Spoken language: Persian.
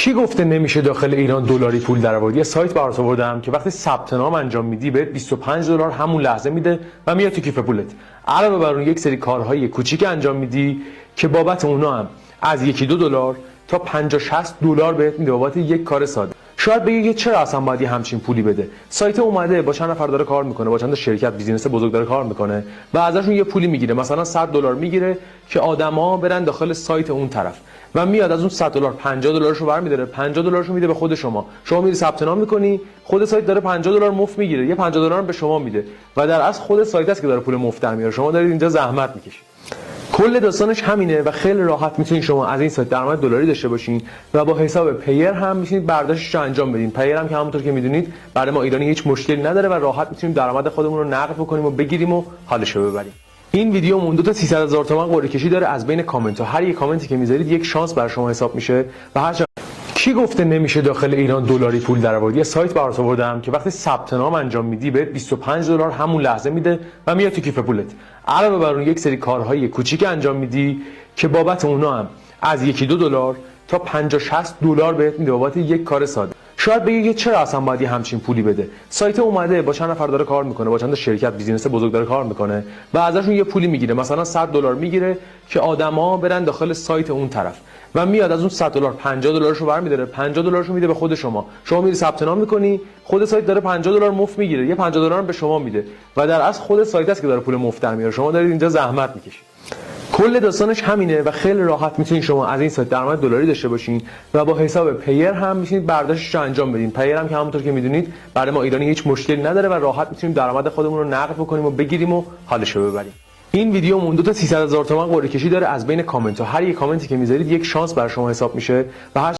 کی گفته نمیشه داخل ایران دلاری پول درآورد؟ یه سایت برات آوردم که وقتی ثبت نام انجام میدی بهت 25 دلار همون لحظه میده و میاد تو کیف پولت. علاوه بر اون یک سری کارهای کوچیک انجام میدی که بابت اونا هم از 1-2 دلار تا 50-60 دلار بهت میده بابت یک کار ساده. شاید بگی چرا اصلا باید همچین پولی بده؟ سایت اومده با چند نفر داره کار میکنه، با چند شرکت بیزینس بزرگ داره کار میکنه و ازشون یه پولی میگیره، مثلا 100 دلار میگیره که آدما برن داخل سایت اون طرف و میاد از اون 100 دلار 50 دلارشو برمی‌داره، 50 دلارشو میده به خود شما میری ثبت نام میکنی، خود سایت داره 50 دلار مفت میگیره، یه 50 دلار به شما میده و در اصل خود سایت است که داره پول مفت در میاره، شما دارید اینجا زحمت میکشید. کل داستانش همینه و خیلی راحت میتونید شما از این سایت درآمد دلاری داشته باشین و با حساب پیر هم میتونید برداشتش رو انجام بدین. پیر هم که همونطور که میدونید برای ما ایرانی هیچ مشکلی نداره و راحت میتونیم درآمد خودمون رو نقد بکنیم و بگیریم و حالش رو ببریم. این ویدیو مونده تا 300,000 تومان قرعه کشی داره از بین کامنت ها. هر یک کامنتی که میذارید یک شانس برای شما حساب میشه و هر کی گفته نمیشه داخل ایران دلاری پول درآورد؟ یه سایت برات آوردم که وقتی ثبت نام انجام میدی بهت 25 دلار همون لحظه میده و میاد تو کیف پولت. علاوه بر اون یک سری کارهای کوچیک انجام میدی که بابت اونا هم از 1-2 دلار تا 50-60 دلار بهت میده بابت یک کار ساده. شاید بگی چرا اصلا باید همچین پولی بده؟ سایت اومده با چند نفر داره کار میکنه، با چند شرکت بیزینس بزرگ داره کار میکنه و ازشون یه پولی میگیره، مثلا 100 دلار میگیره که آدما برن داخل سایت اون طرف و میاد از اون 100 دلار 50 دلارشو برمی‌داره، 50 دلارشو میده به خود شما میری ثبت نام میکنی، خود سایت داره 50 دلار مفت میگیره، یه 50 دلار به شما میده و در اصل خود سایت است که داره پول مفت در میاره، شما دارید اینجا زحمت میکشید. کل داستانش همینه و خیلی راحت میتونید شما از این سایت درآمد دلاری داشته باشین و با حساب پیر هم میتونید برداشتش رو انجام بدین. پیر هم که همونطور که میدونید برای ما ایرانی هیچ مشکلی نداره و راحت میتونیم درآمد خودمون رو نقد بکنیم و بگیریم و حالش رو ببریم. این ویدیو مونده تا 300,000 تومان قرعه کشی داره از بین کامنت ها. هر یک کامنتی که میذارید یک شانس برای شما حساب میشه و هر